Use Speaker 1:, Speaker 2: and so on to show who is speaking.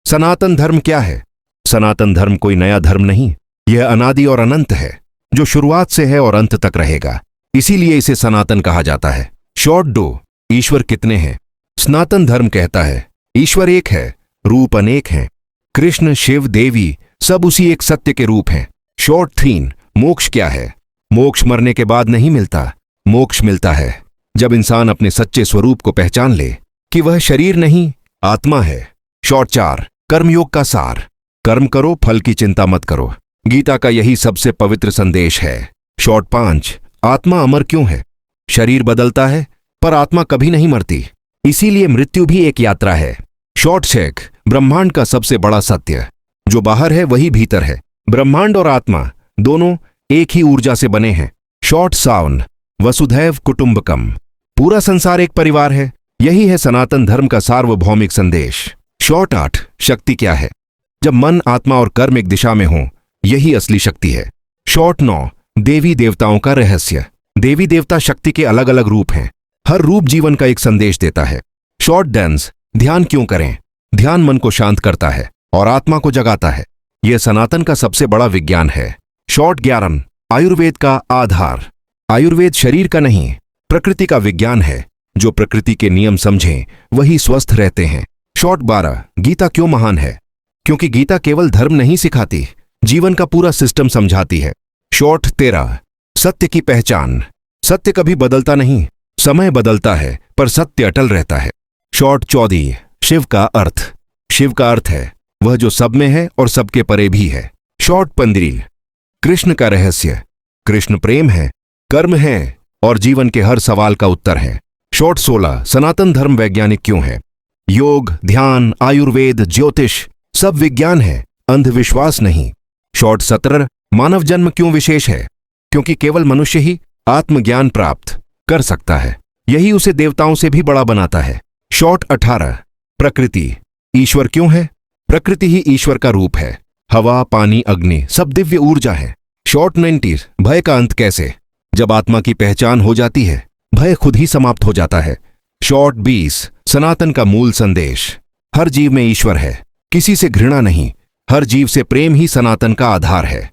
Speaker 1: सनातन धर्म क्या है? सनातन धर्म कोई नया धर्म नहीं, यह अनादि और अनंत है, जो शुरुआत से है और अंत तक रहेगा। इसीलिए इसे सनातन कहा जाता है। शॉर्ट दो, ईश्वर कितने हैं? सनातन धर्म कहता है ईश्वर एक है, रूप अनेक हैं। कृष्ण, शिव, देवी सब उसी एक सत्य के रूप हैं। शॉर्ट 3, मोक्ष क्या है? मोक्ष मरने के बाद नहीं मिलता, मोक्ष मिलता है जब इंसान अपने सच्चे स्वरूप को पहचान ले कि वह शरीर नहीं, आत्मा है। शॉर्ट 4, कर्मयोग का सार। कर्म करो, फल की चिंता मत करो। गीता का यही सबसे पवित्र संदेश है। शॉर्ट 5, आत्मा अमर क्यों है? शरीर बदलता है पर आत्मा कभी नहीं मरती, इसीलिए मृत्यु भी एक यात्रा है। शॉर्ट 6, ब्रह्मांड का सबसे बड़ा सत्य, जो बाहर है वही भीतर है। ब्रह्मांड और आत्मा दोनों एक ही ऊर्जा से बने हैं। शॉर्ट 7, वसुधैव कुटुंबकम। पूरा संसार एक परिवार है, यही है सनातन धर्म का सार्वभौमिक संदेश। शॉर्ट 8, शक्ति क्या है? जब मन, आत्मा और कर्म एक दिशा में हो, यही असली शक्ति है। शॉर्ट 9, देवी देवताओं का रहस्य। देवी देवता शक्ति के अलग अलग रूप हैं, हर रूप जीवन का एक संदेश देता है। शॉर्ट 10, ध्यान क्यों करें? ध्यान मन को शांत करता है और आत्मा को जगाता है, यह सनातन का सबसे बड़ा विज्ञान है। शॉर्ट 11, आयुर्वेद का आधार। आयुर्वेद शरीर का नहीं, प्रकृति का विज्ञान है। जो प्रकृति के नियम समझें वही स्वस्थ रहते हैं। शॉर्ट 12, गीता क्यों महान है? क्योंकि गीता केवल धर्म नहीं सिखाती, जीवन का पूरा सिस्टम समझाती है। शॉर्ट 13, सत्य की पहचान। सत्य कभी बदलता नहीं, समय बदलता है पर सत्य अटल रहता है। शॉर्ट 14, शिव का अर्थ। शिव का अर्थ है वह जो सब में है और सबके परे भी है। शॉर्ट 15, कृष्ण का रहस्य। कृष्ण प्रेम है, कर्म है और जीवन के हर सवाल का उत्तर है। शॉर्ट 16, सनातन धर्म वैज्ञानिक क्यों है? योग, ध्यान, आयुर्वेद, ज्योतिष सब विज्ञान है, अंधविश्वास नहीं। शॉर्ट 17, मानव जन्म क्यों विशेष है? क्योंकि केवल मनुष्य ही आत्मज्ञान प्राप्त कर सकता है, यही उसे देवताओं से भी बड़ा बनाता है। शॉर्ट 18, प्रकृति। ईश्वर क्यों है? प्रकृति ही ईश्वर का रूप है। हवा, पानी, अग्नि सब दिव्य ऊर्जा है। शॉर्ट 19, भय का अंत कैसे? जब आत्मा की पहचान हो जाती है, भय खुद ही समाप्त हो जाता है। शॉर्ट 20, सनातन का मूल संदेश। हर जीव में ईश्वर है, किसी से घृणा नहीं, हर जीव से प्रेम ही सनातन का आधार है।